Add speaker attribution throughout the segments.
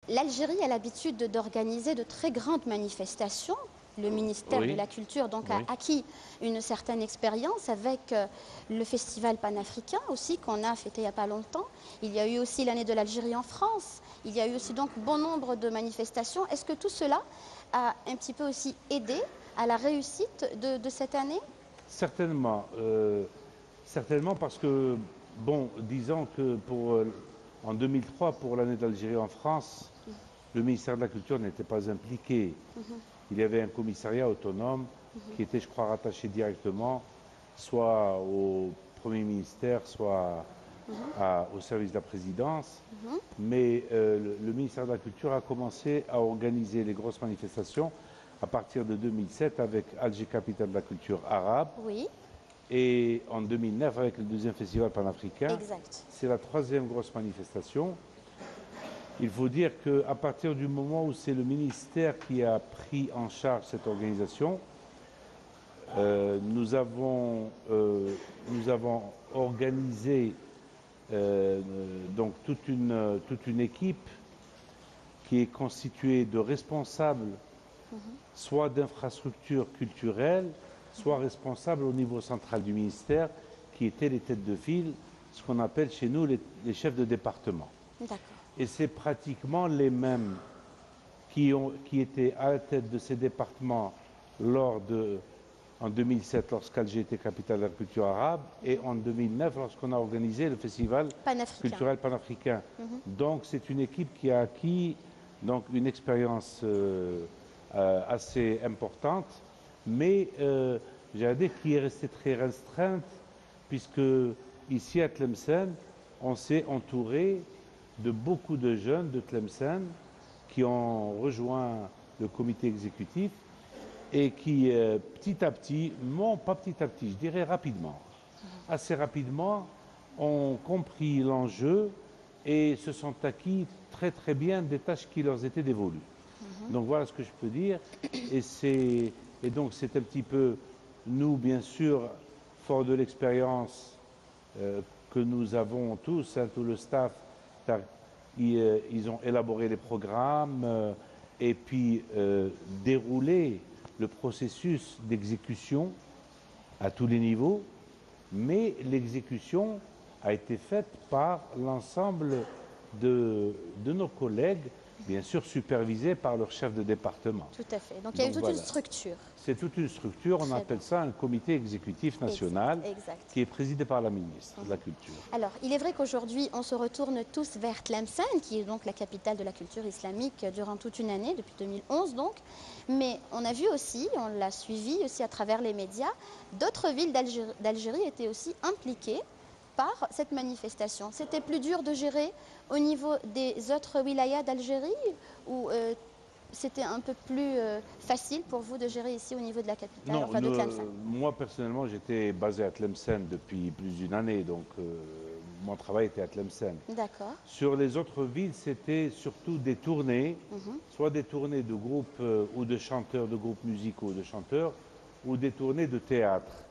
Speaker 1: L'Algérie a l'habitude d'organiser de très grandes manifestations. Le ministère de
Speaker 2: Oui,
Speaker 1: la Culture donc, a
Speaker 2: oui.
Speaker 1: acquis une certaine expérience avec le festival panafricain aussi qu'on a fêté il n'y a pas longtemps. Il y a eu aussi l'année de l'Algérie en France. Il y a eu aussi donc bon nombre de manifestations. Est-ce que tout cela a un petit peu aussi aidé à la réussite de cette année?
Speaker 2: Certainement. Certainement parce que, bon, disons que en 2003, pour l'année d'Algérie en France, le ministère de la Culture n'était pas impliqué. Il y avait un commissariat autonome qui était, je crois, rattaché directement soit au Premier ministère, soit au service de la présidence. Mais le ministère de la Culture a commencé à organiser les grosses manifestations à partir de 2007 avec Alger, capitale de la culture arabe,
Speaker 1: Oui,
Speaker 2: et en 2009 avec le deuxième festival panafricain.
Speaker 1: exact.
Speaker 2: C'est la troisième grosse manifestation. Il faut dire qu'à partir du moment où c'est le ministère qui a pris en charge cette organisation, nous avons organisé donc toute une équipe qui est constituée de responsables, soit d'infrastructures culturelles, soit responsables au niveau central du ministère, qui étaient les têtes de file, ce qu'on appelle chez nous les chefs de département.
Speaker 1: D'accord.
Speaker 2: Et c'est pratiquement les mêmes qui étaient à la tête de ces départements en 2007 lorsqu'Alger était capitale de la culture arabe et en 2009 lorsqu'on a organisé le festival
Speaker 1: Panafricain.
Speaker 2: culturel panafricain. Donc c'est une équipe qui a acquis donc une expérience assez importante, mais j'ai dire qui est restée très restreinte puisque ici à Tlemcen, on s'est entouré de beaucoup de jeunes de Tlemcen qui ont rejoint le comité exécutif et qui, petit à petit, non pas petit à petit, je dirais rapidement, assez rapidement, ont compris l'enjeu et se sont acquis très très bien des tâches qui leur étaient dévolues. Donc voilà ce que je peux dire. Et donc c'est un petit peu, nous bien sûr, fort de l'expérience que nous avons tous, hein, tout le staff, ils ont élaboré les programmes et puis déroulé le processus d'exécution à tous les niveaux, mais l'exécution a été faite par l'ensemble de nos collègues, bien sûr supervisés par leur chef de département.
Speaker 1: Tout à fait. Donc il y a eu
Speaker 2: Donc
Speaker 1: toute une
Speaker 2: voilà,
Speaker 1: structure.
Speaker 2: c'est toute une structure, on
Speaker 1: Très bien.
Speaker 2: appelle ça un comité exécutif national
Speaker 1: Exact.
Speaker 2: qui est présidé par la ministre de la Culture.
Speaker 1: Alors, il est vrai qu'aujourd'hui, on se retourne tous vers Tlemcen, qui est donc la capitale de la culture islamique durant toute une année, depuis 2011 donc. Mais on a vu aussi, on l'a suivi aussi à travers les médias, d'autres villes d'Algérie étaient aussi impliquées par cette manifestation. C'était plus dur de gérer au niveau des autres wilayas d'Algérie ou c'était un peu plus facile pour vous de gérer ici au niveau de la capitale,
Speaker 2: Non,
Speaker 1: enfin de Tlemcen?
Speaker 2: moi personnellement j'étais basé à Tlemcen depuis plus d'une année, donc mon travail était à Tlemcen.
Speaker 1: D'accord.
Speaker 2: Sur les autres villes, c'était surtout des tournées, soit des tournées de groupes ou de chanteurs, de groupes musicaux, de chanteurs, ou des tournées de théâtre.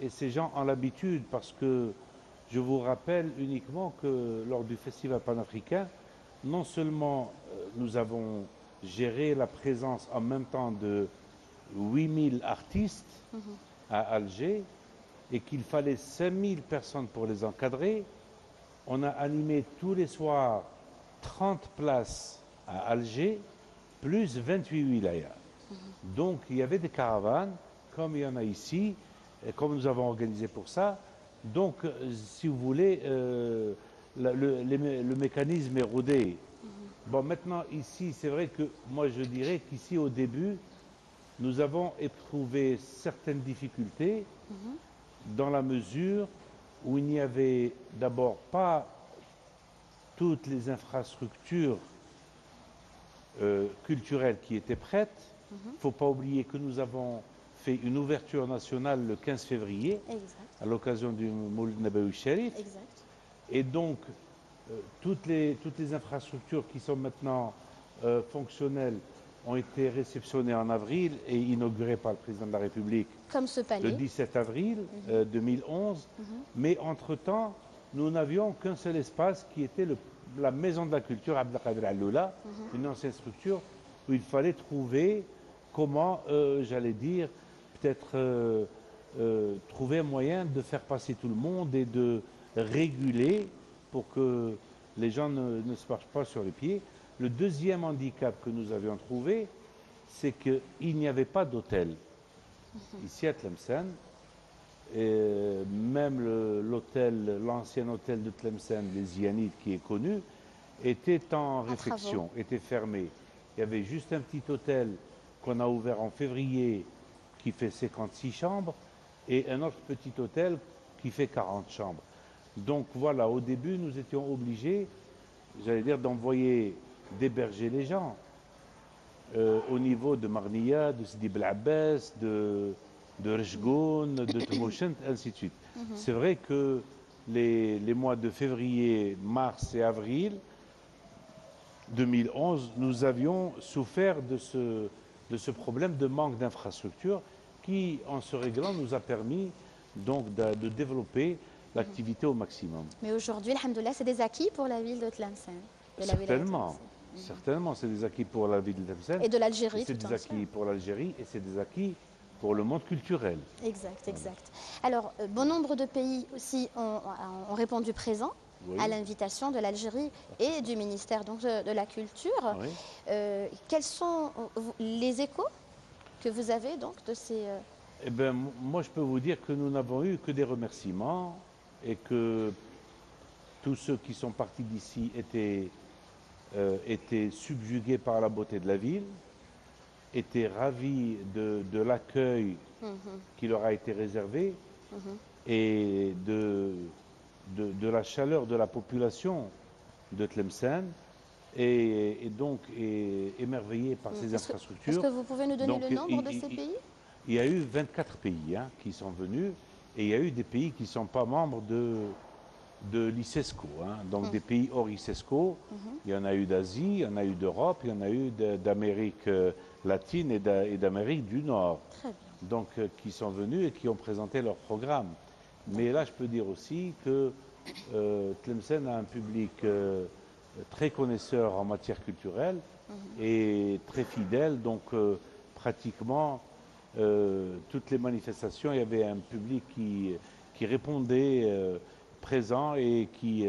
Speaker 2: Et ces gens ont l'habitude, parce que je vous rappelle uniquement que lors du festival panafricain, non seulement nous avons géré la présence en même temps de 8000 artistes à Alger et qu'il fallait 5000 personnes pour les encadrer, on a animé tous les soirs 30 places à Alger, plus 28 wilayas. Donc il y avait des caravanes, comme il y en a ici, et comme nous avons organisé pour ça. Donc, si vous voulez, le mécanisme est rodé. Bon, maintenant, ici, c'est vrai que moi, je dirais qu'ici, au début, nous avons éprouvé certaines difficultés dans la mesure où il n'y avait d'abord pas toutes les infrastructures culturelles qui étaient prêtes. Il ne faut pas oublier que nous avons fait une ouverture nationale le 15 février
Speaker 1: Exact.
Speaker 2: à l'occasion du Moulid Nabawi Sharif.
Speaker 1: Exact.
Speaker 2: Et donc, toutes les infrastructures qui sont maintenant fonctionnelles ont été réceptionnées en avril et inaugurées par le président de la République
Speaker 1: Comme ce
Speaker 2: le
Speaker 1: palais.
Speaker 2: 17 avril 2011. Mais entre-temps, nous n'avions qu'un seul espace qui était la maison de la culture Abdelkader Alloula, une ancienne structure où il fallait trouver comment, j'allais dire, peut-être trouver un moyen de faire passer tout le monde et de réguler pour que les gens ne se marchent pas sur les pieds. Le deuxième handicap que nous avions trouvé, c'est qu'il n'y avait pas d'hôtel. Ici à Tlemcen, et même l'ancien hôtel de Tlemcen, les Zianides, qui est connu, était en réfection, était fermé. Il y avait juste un petit hôtel qu'on a ouvert en février qui fait 56 chambres et un autre petit hôtel qui fait 40 chambres. Donc voilà, au début, nous étions obligés, j'allais dire, d'héberger les gens au niveau de Marnia, de Sidi Bel Abbas, de Rejgoun, de Tmouchent, ainsi de suite. C'est vrai que les mois de février, mars et avril 2011, nous avions souffert de ce problème de manque d'infrastructures qui, en se réglant, nous a permis donc de développer l'activité au maximum.
Speaker 1: Mais aujourd'hui, alhamdoulilah, c'est des acquis pour la ville de Tlemcen.
Speaker 2: Certainement. Certainement, c'est des acquis pour la ville de Tlemcen.
Speaker 1: Et de l'Algérie.
Speaker 2: C'est des acquis pour l'Algérie et c'est des acquis pour le monde culturel.
Speaker 1: Exact, exact. Alors, bon nombre de pays aussi ont répondu présent à l'invitation de l'Algérie et du ministère donc, de la Culture.
Speaker 2: Oui.
Speaker 1: Quels sont les échos que vous avez donc de ces...
Speaker 2: Eh bien, moi, je peux vous dire que nous n'avons eu que des remerciements et que tous ceux qui sont partis d'ici étaient subjugués par la beauté de la ville, étaient ravis de l'accueil qui leur a été réservé et de la chaleur de la population de Tlemcen et donc émerveillés par ces infrastructures.
Speaker 1: Est-ce que vous pouvez nous donner le nombre de ces pays?
Speaker 2: Il y a eu 24 pays qui sont venus et il y a eu des pays qui ne sont pas membres de l'ICESCO, donc des pays hors ICESCO. Il y en a eu d'Asie, il y en a eu d'Europe, il y en a eu d'Amérique latine et d'Amérique du Nord.
Speaker 1: Très bien.
Speaker 2: Donc qui sont venus et qui ont présenté leur programme. Mais là, je peux dire aussi que Tlemcen a un public très connaisseur en matière culturelle et très fidèle. Donc pratiquement toutes les manifestations, il y avait un public qui répondait présent et qui,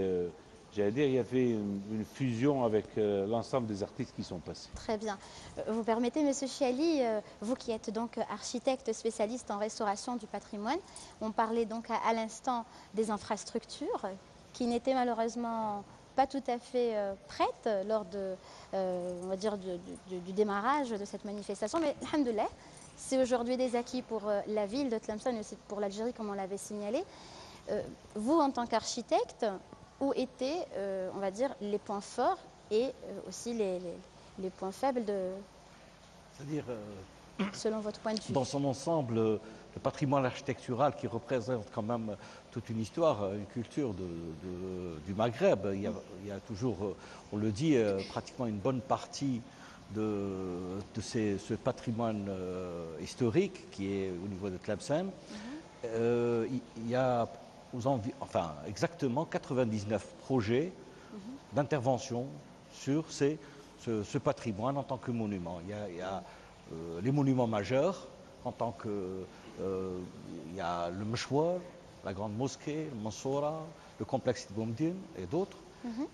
Speaker 2: j'allais dire, il y avait une fusion avec l'ensemble des artistes qui sont passés.
Speaker 1: Très bien. Vous permettez, Monsieur Chiali, vous qui êtes donc architecte spécialiste en restauration du patrimoine, on parlait donc à l'instant des infrastructures qui n'étaient malheureusement pas tout à fait prêtes lors de, on va dire, du démarrage de cette manifestation. Mais, alhamdoulilah, c'est aujourd'hui des acquis pour la ville de Tlemcen et aussi pour l'Algérie, comme on l'avait signalé. Vous, en tant qu'architecte, où étaient, on va dire, les points forts et aussi les points faibles
Speaker 3: C'est-à-dire,
Speaker 1: selon votre point de vue?
Speaker 3: dans son ensemble, le patrimoine architectural qui représente quand même toute une histoire, une culture du Maghreb. Il y a toujours, on le dit, pratiquement une bonne partie de ce patrimoine historique qui est au niveau de Tlemcen. Il y a exactement 99 projets d'intervention sur ce patrimoine en tant que monument. Il y a les monuments majeurs en tant que... il y a le Meshwar, la grande mosquée, le Mansoura, le complexe de Boumdine et d'autres.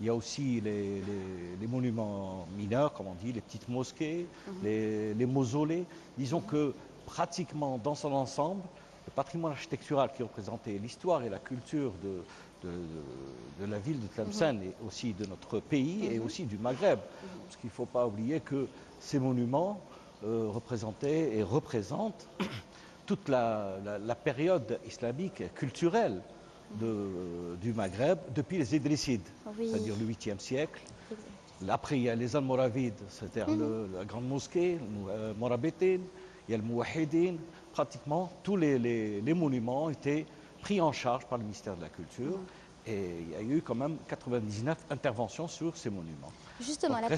Speaker 3: Il y a aussi les monuments mineurs, comme on dit, les petites mosquées, les mausolées. Disons que pratiquement dans son ensemble, le patrimoine architectural qui représentait l'histoire et la culture de la ville de Tlemcen et aussi de notre pays et aussi du Maghreb. Parce qu'il ne faut pas oublier que ces monuments représentaient et représentent toute la période islamique culturelle du Maghreb depuis les Idrissides, c'est-à-dire le 8e siècle. Après, il y a les Almoravides, c'est-à-dire la grande mosquée, le Morabitine, il y a le Mouahidine. Pratiquement tous les monuments étaient pris en charge par le ministère de la Culture et il y a eu quand même 99 interventions sur ces monuments.
Speaker 1: Justement, la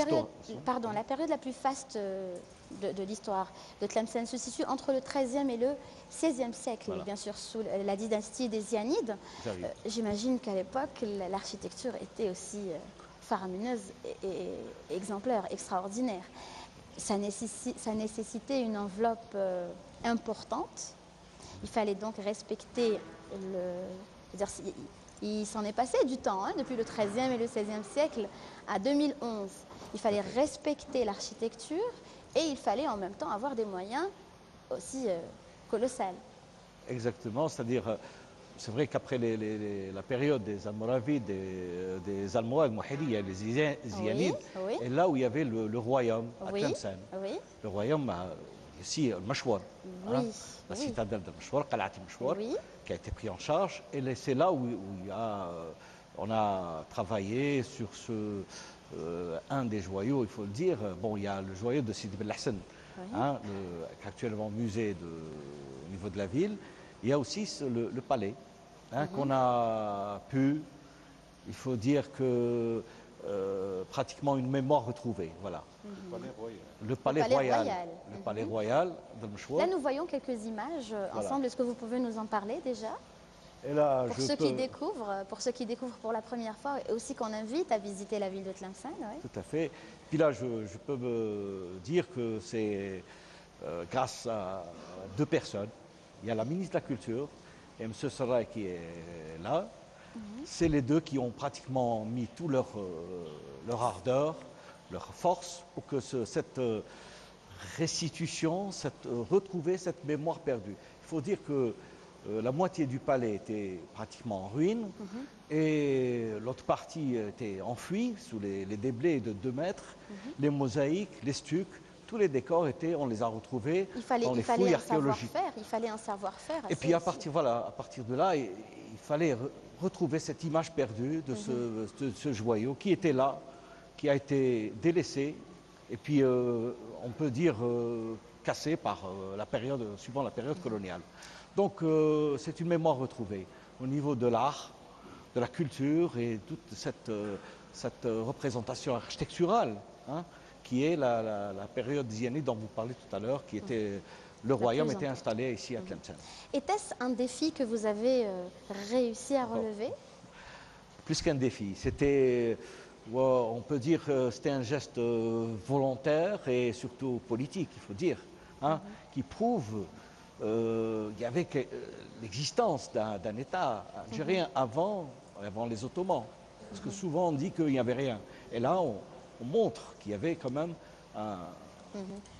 Speaker 1: période la plus faste de l'histoire de Tlemcen se situe entre le XIIIe et le XVIe siècle, voilà. Bien sûr sous la dynastie des Zianides. J'imagine qu'à l'époque, l'architecture était aussi faramineuse et exemplaire, extraordinaire. Ça nécessitait une enveloppe importante. Il fallait donc respecter il s'en est passé du temps, hein, depuis le XIIIe et le XVIe siècle à 2011. Il fallait respecter l'architecture et il fallait en même temps avoir des moyens aussi colossaux.
Speaker 3: Exactement, c'est-à-dire, c'est vrai qu'après la période des Almoravides, des Almohades, Mouhidiyya, les Zianides,
Speaker 1: oui.
Speaker 3: et là où il y avait le royaume à
Speaker 1: Oui,
Speaker 3: Tlemcen.
Speaker 1: oui.
Speaker 3: Le royaume, ici, le Machouar, hein,
Speaker 1: Oui,
Speaker 3: la
Speaker 1: oui.
Speaker 3: citadelle de Machouar, Qalat Machouar,
Speaker 1: Oui.
Speaker 3: qui a été pris en charge. Et c'est là où on a travaillé sur un des joyaux, il faut le dire. Bon, il y a le joyau de Sidi Ben Hassan,
Speaker 1: Oui.
Speaker 3: hein, qui est actuellement musée au niveau de la ville. Il y a aussi le palais, hein, qu'on a pu, il faut dire que pratiquement une mémoire retrouvée. Voilà. Le palais royal. Le palais royal de Mchouar.
Speaker 1: Là, nous voyons quelques images ensemble. Est-ce que vous pouvez nous en parler déjà?
Speaker 3: Et là,
Speaker 1: pour ceux qui découvrent pour la première fois et aussi qu'on invite à visiter la ville de Tlemcen. Ouais.
Speaker 3: Tout à fait. Puis là, je peux me dire que c'est grâce à deux personnes. Il y a la ministre de la Culture et M. Sarray qui est là. C'est les deux qui ont pratiquement mis tout leur ardeur, leur force pour que cette restitution, retrouver cette mémoire perdue. Il faut dire que la moitié du palais était pratiquement en ruine et l'autre partie était enfouie sous les déblais de 2 mètres. Les mosaïques, les stucs, tous les décors on les a retrouvés dans les fouilles archéologiques.
Speaker 1: Il fallait un savoir-faire.
Speaker 3: Et puis à partir de là, il fallait retrouver cette image perdue de ce joyau qui était là, qui a été délaissé, et puis on peut dire cassé par suivant la période coloniale. Donc c'est une mémoire retrouvée au niveau de l'art, de la culture et toute cette représentation architecturale, hein, qui est la période zianide dont vous parlez tout à l'heure, qui était le royaume était installé ici à Tlemcen.
Speaker 1: Était-ce un défi que vous avez réussi à relever?
Speaker 3: Plus qu'un défi, c'était, on peut dire, c'était un geste volontaire et surtout politique, il faut dire, hein, qui prouve qu'il y avait l'existence d'un État algérien avant les Ottomans. Parce que souvent on dit qu'il n'y avait rien. Et là, on montre qu'il y avait quand même un...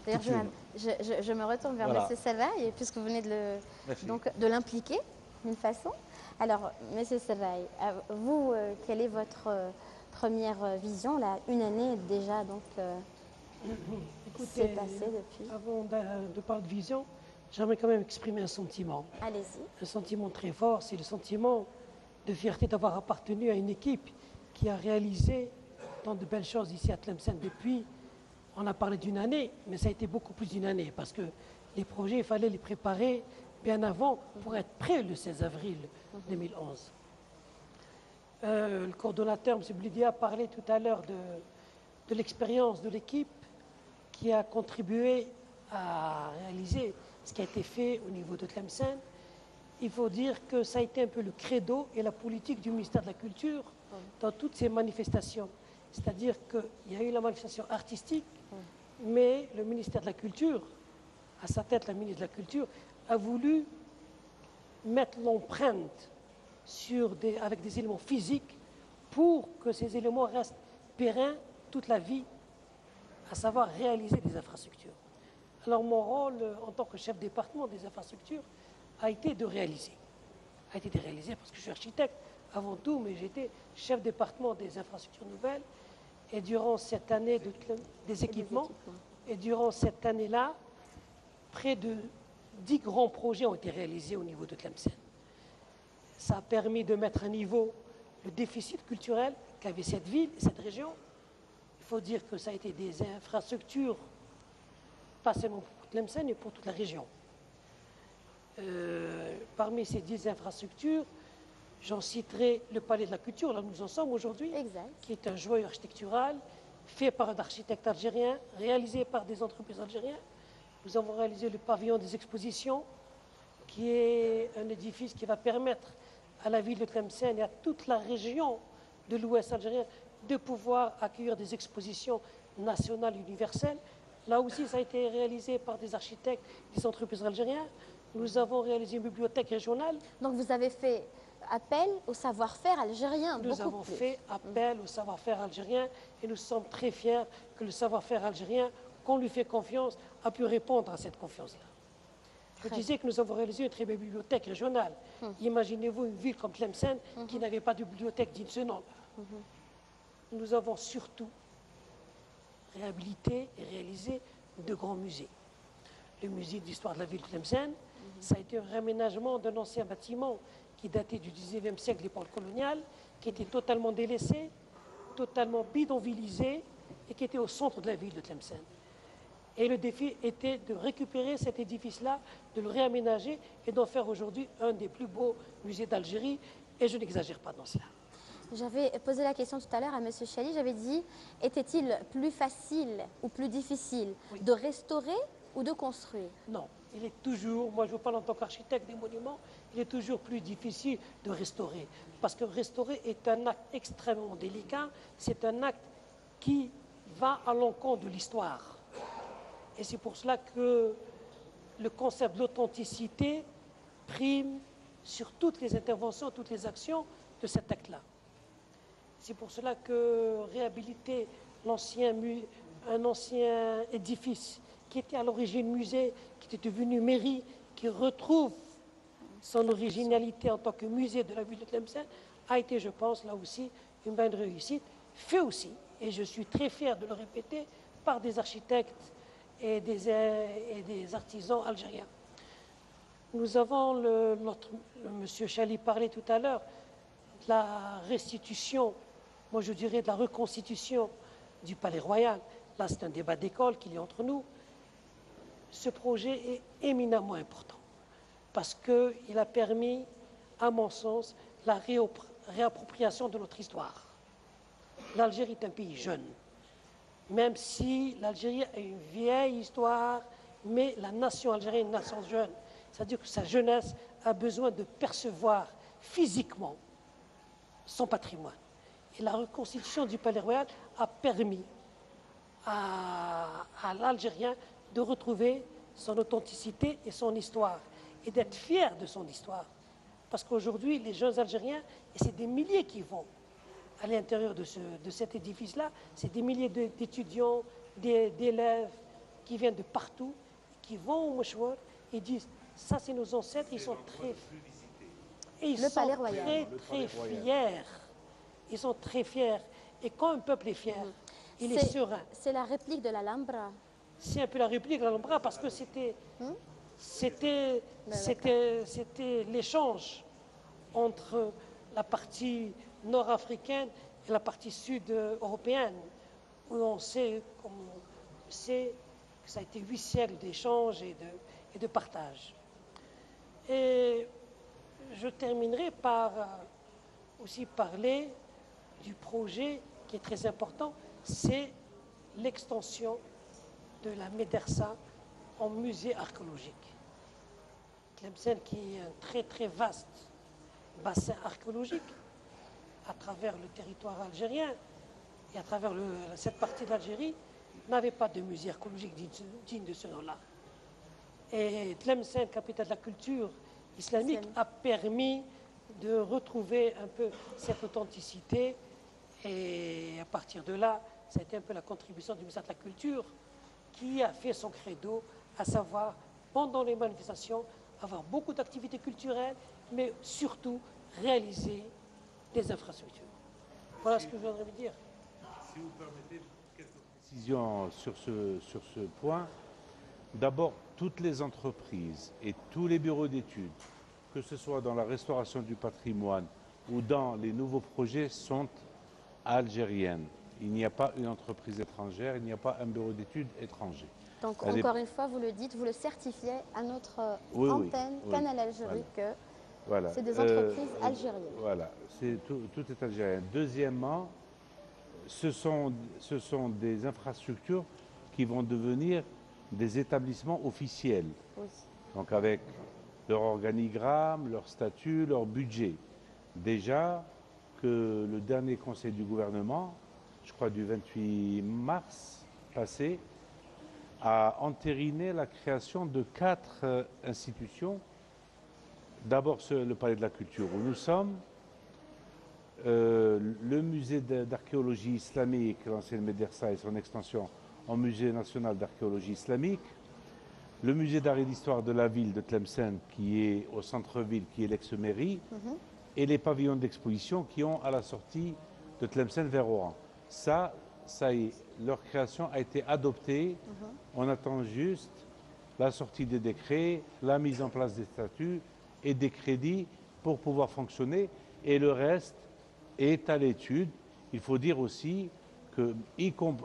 Speaker 1: D'ailleurs, je me retourne vers M. Sarray, puisque vous venez de l'impliquer d'une façon. Alors, M. Sarray, vous, quelle est votre première vision, là, une année déjà, donc, s'est passé depuis?
Speaker 4: Avant de parler de vision, j'aimerais quand même exprimer un sentiment.
Speaker 1: Allez-y.
Speaker 4: Un sentiment très fort, c'est le sentiment de fierté d'avoir appartenu à une équipe qui a réalisé tant de belles choses ici à Tlemcen depuis. On a parlé d'une année, mais ça a été beaucoup plus d'une année parce que les projets, il fallait les préparer bien avant pour être prêts le 16 avril 2011. Le coordonnateur, M. Blidi, a parlé tout à l'heure de l'expérience de l'équipe qui a contribué à réaliser ce qui a été fait au niveau de Tlemcen. Il faut dire que ça a été un peu le credo et la politique du ministère de la Culture dans toutes ces manifestations. C'est-à-dire qu'il y a eu la manifestation artistique, mais le ministère de la Culture, à sa tête la ministre de la Culture, a voulu mettre l'empreinte avec des éléments physiques pour que ces éléments restent pérennes toute la vie, à savoir réaliser des infrastructures. Alors mon rôle en tant que chef département des infrastructures a été de réaliser. Parce que je suis architecte avant tout, mais j'étais chef département des infrastructures nouvelles. Et durant cette année des équipements, et durant cette année-là, près de 10 grands projets ont été réalisés au niveau de Tlemcen. Ça a permis de mettre à niveau le déficit culturel qu'avait cette ville et cette région. Il faut dire que ça a été des infrastructures, pas seulement pour Tlemcen, mais pour toute la région. Parmi ces 10 infrastructures, j'en citerai le Palais de la Culture, là où nous en sommes aujourd'hui, qui est un joyau architectural fait par un architecte algérien, réalisé par des entreprises algériennes. Nous avons réalisé le pavillon des expositions, qui est un édifice qui va permettre à la ville de Tlemcen et à toute la région de l'Ouest algérien de pouvoir accueillir des expositions nationales et universelles. Là aussi, ça a été réalisé par des architectes, des entreprises algériennes. Nous avons réalisé une bibliothèque régionale.
Speaker 1: Donc vous avez fait appel au savoir-faire algérien.
Speaker 4: Nous avons fait appel au savoir-faire algérien et nous sommes très fiers que le savoir-faire algérien, qu'on lui fait confiance, a pu répondre à cette confiance-là. Je disais que nous avons réalisé une très belle bibliothèque régionale. Imaginez-vous une ville comme Tlemcen qui n'avait pas de bibliothèque digne de ce nom. Nous avons surtout réhabilité et réalisé de grands musées. Le musée d'histoire de la ville de Tlemcen, ça a été un réaménagement d'un ancien bâtiment qui datait du 19e siècle, l'époque coloniale, qui était totalement délaissé, totalement bidonvillisé et qui était au centre de la ville de Tlemcen. Et le défi était de récupérer cet édifice-là, de le réaménager et d'en faire aujourd'hui un des plus beaux musées d'Algérie. Et je n'exagère pas dans cela.
Speaker 1: J'avais posé la question tout à l'heure à M. Chali, j'avais dit, était-il plus facile ou plus difficile de restaurer ou de construire?
Speaker 4: Non, il est toujours, moi je vous parle en tant qu'architecte des monuments, il est toujours plus difficile de restaurer. Parce que restaurer est un acte extrêmement délicat, c'est un acte qui va à l'encontre de l'histoire. Et c'est pour cela que le concept de l'authenticité prime sur toutes les interventions, toutes les actions de cet acte-là. C'est pour cela que réhabiliter un ancien édifice qui était à l'origine musée, qui était devenu mairie, qui retrouve son originalité en tant que musée de la ville de Tlemcen, a été, je pense, là aussi, une bonne réussite, fait aussi, et je suis très fier de le répéter, par des architectes et des artisans algériens. Nous avons, monsieur Chali parlait tout à l'heure, de la restitution, moi je dirais de la reconstitution du Palais Royal. Là, c'est un débat d'école qu'il y a entre nous. Ce projet est éminemment important parce qu'il a permis, à mon sens, la réappropriation de notre histoire. L'Algérie est un pays jeune, même si l'Algérie a une vieille histoire, mais la nation algérienne est une nation jeune. C'est-à-dire que sa jeunesse a besoin de percevoir physiquement son patrimoine. Et la reconstitution du Palais Royal a permis à l'Algérien de retrouver son authenticité et son histoire, et d'être fier de son histoire. Parce qu'aujourd'hui, les jeunes Algériens, et c'est des milliers qui vont à l'intérieur de cet édifice-là, c'est des milliers d'étudiants, d'élèves qui viennent de partout, qui vont au Mouchouar et disent, ça c'est nos ancêtres, ils sont très... Et ils sont très fiers. Ils sont très fiers. Et quand un peuple est fier, il est serein.
Speaker 1: C'est la réplique de l'Alhambra.
Speaker 4: C'est un peu la réplique de l'Alhambra parce que c'était l'échange entre la partie nord-africaine et la partie sud-européenne, où on sait, comme on sait, que ça a été 8 siècles d'échange et de partage. Et je terminerai par aussi parler du projet qui est très important, c'est l'extension de la médersa en musée archéologique. Tlemcen qui est un très très vaste bassin archéologique à travers le territoire algérien et à travers cette partie de l'Algérie n'avait pas de musée archéologique digne de ce nom-là. Et Tlemcen, capitale de la culture islamique, a permis de retrouver un peu cette authenticité et à partir de là, ça a été un peu la contribution du ministère de la Culture qui a fait son credo, à savoir, pendant les manifestations, avoir beaucoup d'activités culturelles, mais surtout réaliser des infrastructures. Voilà ce que je voudrais vous dire.
Speaker 2: Si vous permettez quelques précisions sur ce point. D'abord, toutes les entreprises et tous les bureaux d'études, que ce soit dans la restauration du patrimoine ou dans les nouveaux projets, sont algériennes. Il n'y a pas une entreprise étrangère, il n'y a pas un bureau d'études étranger.
Speaker 1: Donc, encore une fois, vous le dites, vous le certifiez à notre antenne Canal Algérie que c'est des entreprises algériennes.
Speaker 2: Voilà, tout est algérien. Deuxièmement, ce sont des infrastructures qui vont devenir des établissements officiels.
Speaker 1: Oui.
Speaker 2: Donc avec leur organigramme, leur statut, leur budget. Déjà que le dernier conseil du gouvernement je crois du 28 mars passé, a entériné la création de 4 institutions. D'abord le Palais de la Culture où nous sommes, le musée d'archéologie islamique, l'ancienne médersa et son extension en musée national d'archéologie islamique, le musée d'art et d'histoire de la ville de Tlemcen qui est au centre-ville, qui est l'ex-mairie, et les pavillons d'exposition qui ont à la sortie de Tlemcen vers Oran. Ça y est, leur création a été adoptée. On attend juste la sortie des décrets, la mise en place des statuts et des crédits pour pouvoir fonctionner. Et le reste est à l'étude. Il faut dire aussi que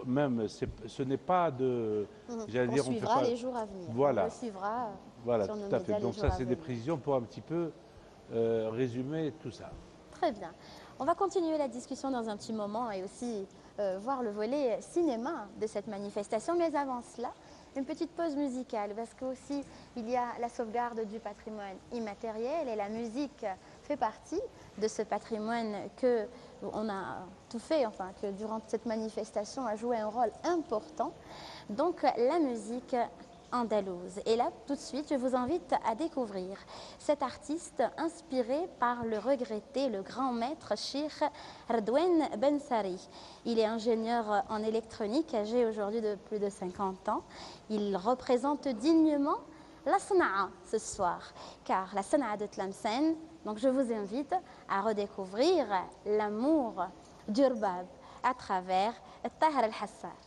Speaker 2: même ce n'est pas de...
Speaker 1: On suivra les jours à venir.
Speaker 2: Voilà.
Speaker 1: On le suivra
Speaker 2: voilà,
Speaker 1: sur nos
Speaker 2: tout à
Speaker 1: médias
Speaker 2: fait. Donc
Speaker 1: les
Speaker 2: ça,
Speaker 1: jours à
Speaker 2: c'est des
Speaker 1: venir.
Speaker 2: précisions pour un petit peu résumer tout ça.
Speaker 1: Très bien. On va continuer la discussion dans un petit moment et aussi voir le volet cinéma de cette manifestation. Mais avant cela, une petite pause musicale parce qu'aussi il y a la sauvegarde du patrimoine immatériel et la musique fait partie de ce patrimoine que on a tout fait, enfin que durant cette manifestation a joué un rôle important. Donc la musique andalouse. Et là, tout de suite, je vous invite à découvrir cet artiste inspiré par le regretté, le grand maître Cheikh Redouane Ben Sari. Il est ingénieur en électronique, âgé aujourd'hui de plus de 50 ans. Il représente dignement la Sana'a ce soir, car la Sana'a de Tlemcen, donc je vous invite à redécouvrir l'amour d'Urbab à travers Tahar al-Hassar.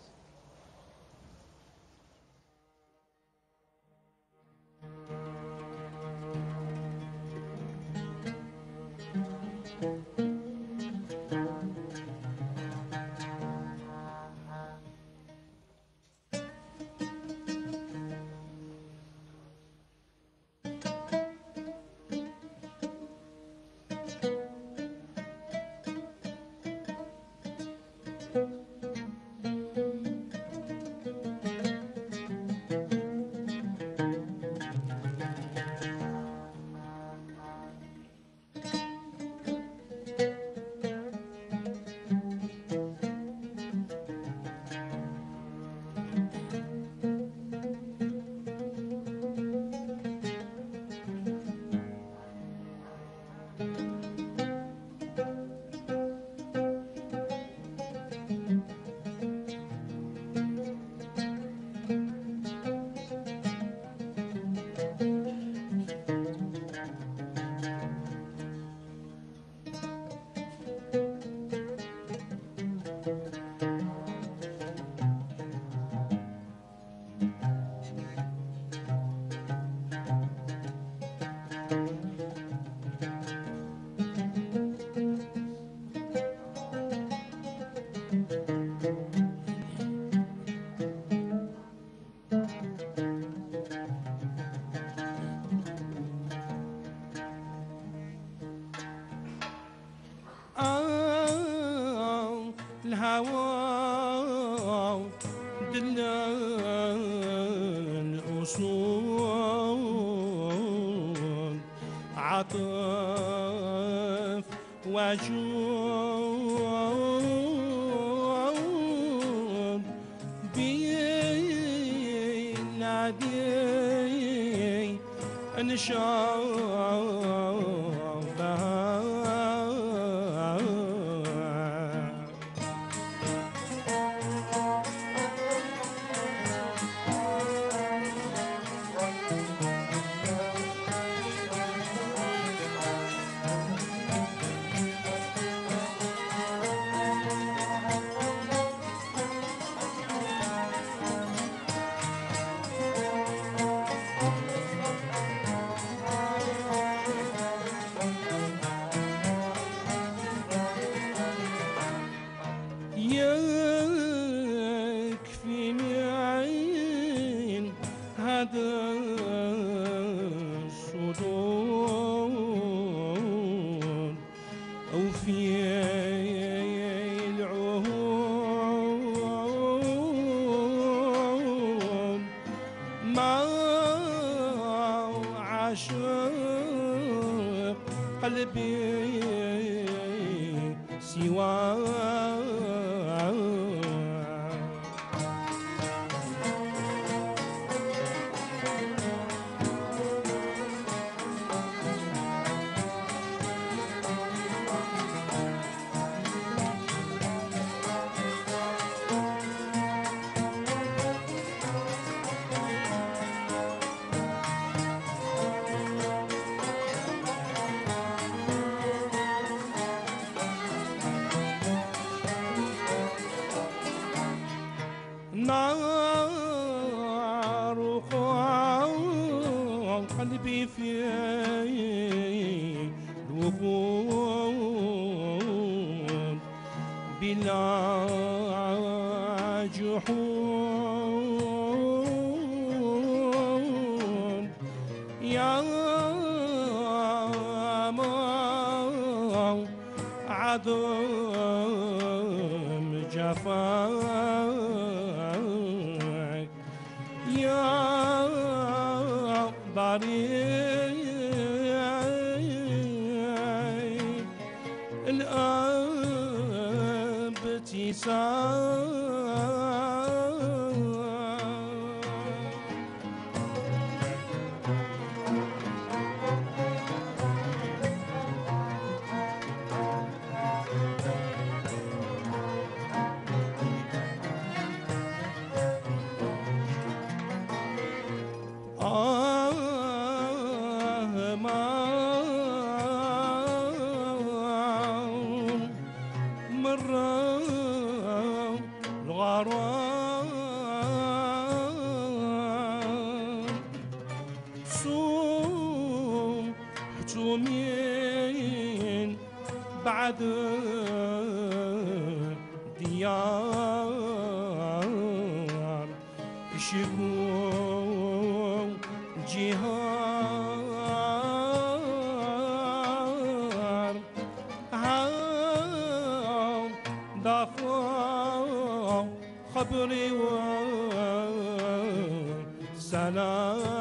Speaker 5: الهوى دلال أصول عطف وجود بينادي يكفيني عين هذا الصدور أو في العهود ما عاشق قلبي سواه قلبي في الوقود بلا جحود يا ما عظم جفاك يا ضريع الآب الغرام صوم حجومين بعد ديار شكو جهار هاو ضافوا خبري وسلام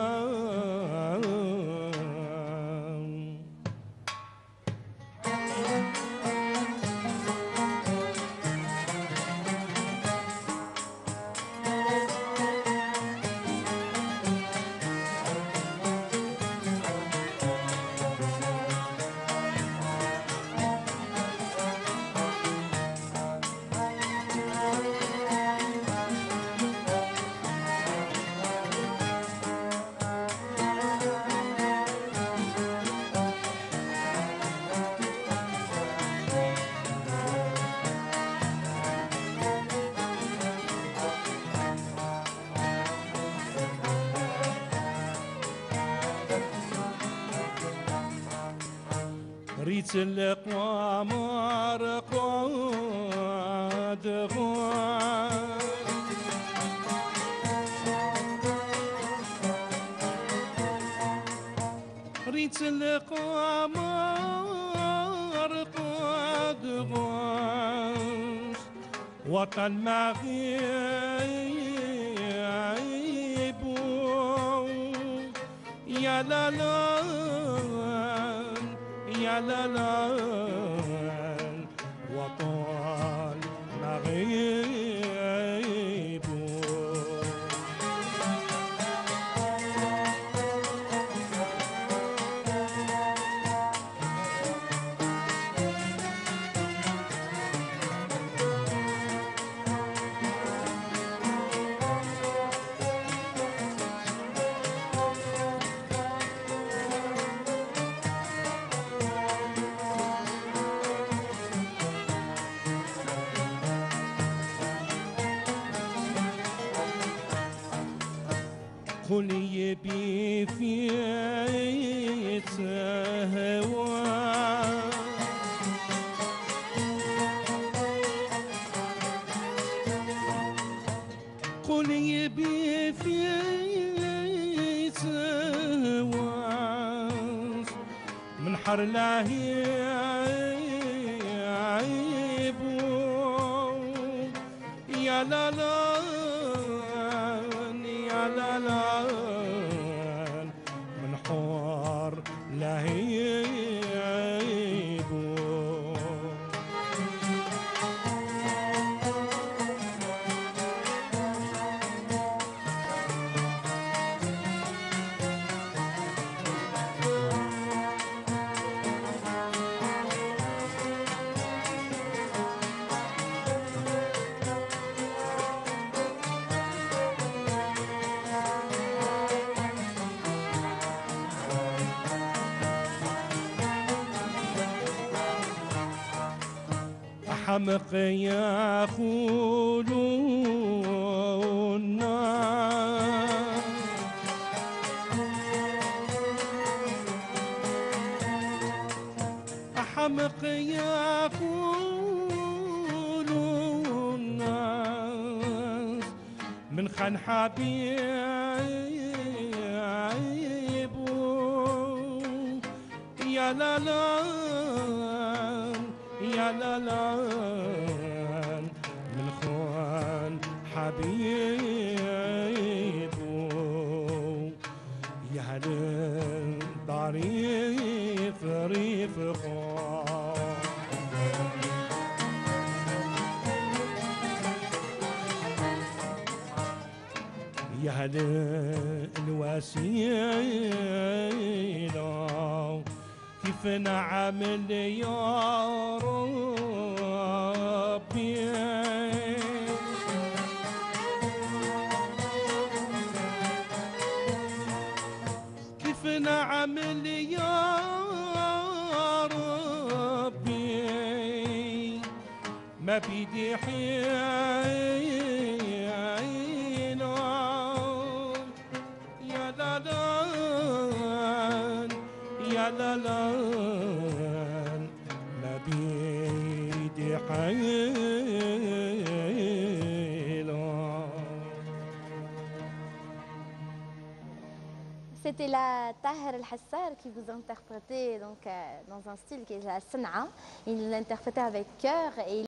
Speaker 5: ريت القمر قد غاب ريت القمر قد غاب وطن مغيب يا لا لا يا لا لا وطن مغيب قل يبي في هوا قل يبي في هوا من حر لهيب يا لا لا لا لا من حور لهيب حمق يقولون يقولوا الناس من خان حبيب يا لا لا يا لا لا من خوان حبيب يا هل ضريف رفقا يا هل الوسيلة كيف نعمل يا ربي كيف نعمل يا ربي ما بيدي حيل يا لا لا يا لا لا ما بيدي حيل
Speaker 1: C'était la Tahir El-Hassar qui vous interprétait donc, dans un style qui est la San'a. Il l'interprétait avec cœur et